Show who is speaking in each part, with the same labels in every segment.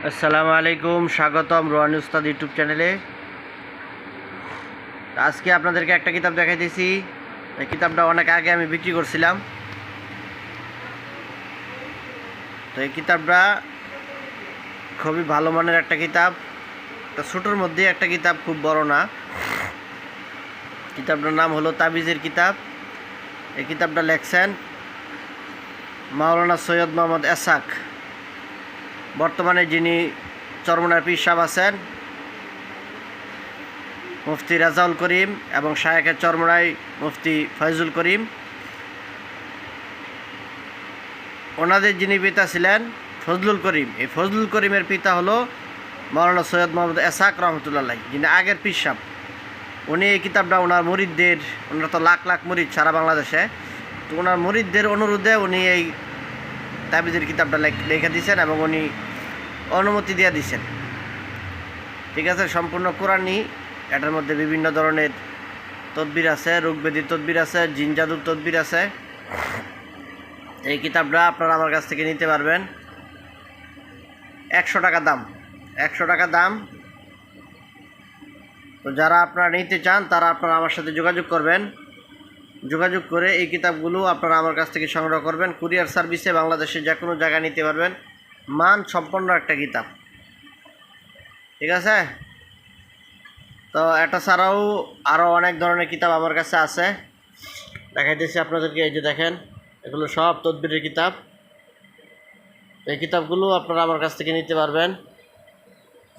Speaker 1: আসসালামু আলাইকুম, স্বাগতম রোহানি উস্তাদ ইউটিউব চ্যানেলে। আজকে আপনাদেরকে একটা কিতাব দেখাইতেছি। এই কিতাবটা অনেক আগে আমি বিক্রি করছিলাম। তো এই কিতাবটা খুবই ভালো মানের একটা কিতাব, ছোটোর মধ্যে একটা কিতাব, খুব বড় না। কিতাবটার নাম হলো তাবিজের কিতাব। এই কিতাবটা লেখছেন মাওলানা সৈয়দ মোহাম্মদ এসাক। বর্তমানে যিনি চরমনার পীর সাহেব আছেন মুফতি রাজাউল করিম এবং শায়েখের চরমনাই মুফতি ফয়জুল করিম, ওনাদের যিনি পিতা ছিলেন ফজলুল করিম। এই ফজলুল করিমের পিতা হলো মাওলানা সৈয়দ মোহাম্মদ এসাক রহমতুল্লাহ, যিনি আগের পীর সাহেব। উনি এই কিতাবটা ওনার মুরিদদের, ওনার তো লাখ লাখ মুরিদ সারা বাংলাদেশে, তো ওনার মুরিদদের অনুরোধে উনি এই তাবিজের কিতাবটা লিখে দিয়েছেন এবং উনি অনুমতি দিয়ে দিয়েছেন। ঠিক আছে, সম্পূর্ণ কোরআনই। এটার মধ্যে বিভিন্ন ধরনের তদবির আছে, রোগব্যাধির তদবির আছে, জিন জাদুর তদবির আছে। এই কিতাবটা আপনারা আমার কাছ থেকে নিতে পারবেন। 100 টাকা দাম, 100 টাকা দাম। তো যারা আপনারা নিতে চান তারা আপনারা আমার সাথে যোগাযোগ করবেন। যোগাযোগ করে এই কিতাবগুলো আপনারা আমার কাছ থেকে সংগ্রহ করবেন। কুরিয়ার সার্ভিসে বাংলাদেশের যে কোনো জায়গায় নিতে পারবেন। মান সম্পন্ন একটা কিতাব, ঠিক আছে। তো এটা ছাড়াও আরও অনেক ধরনের কিতাব আমার কাছে আছে, দেখাইতেছি আপনাদেরকে। এই যে দেখেন, এগুলো সব তদবিরের কিতাব। এই কিতাবগুলো আপনারা আমার কাছ থেকে নিতে পারবেন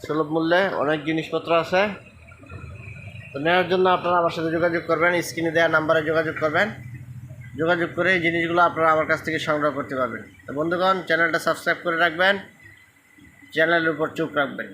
Speaker 1: সুলভ মূল্যে। অনেক জিনিসপত্র আছে। তো নেওয়ার জন্য আপনারা আমার সাথে যোগাযোগ করবেন, স্ক্রিনে দেওয়া নাম্বারে যোগাযোগ করবেন। যোগাযোগ করে এই জিনিসগুলো আপনারা আমার কাছ থেকে সংগ্রহ করতে পারবেন। তো বন্ধুগণ, চ্যানেলটা সাবস্ক্রাইব করে রাখবেন, চ্যানেলের উপর চোখ রাখবেন।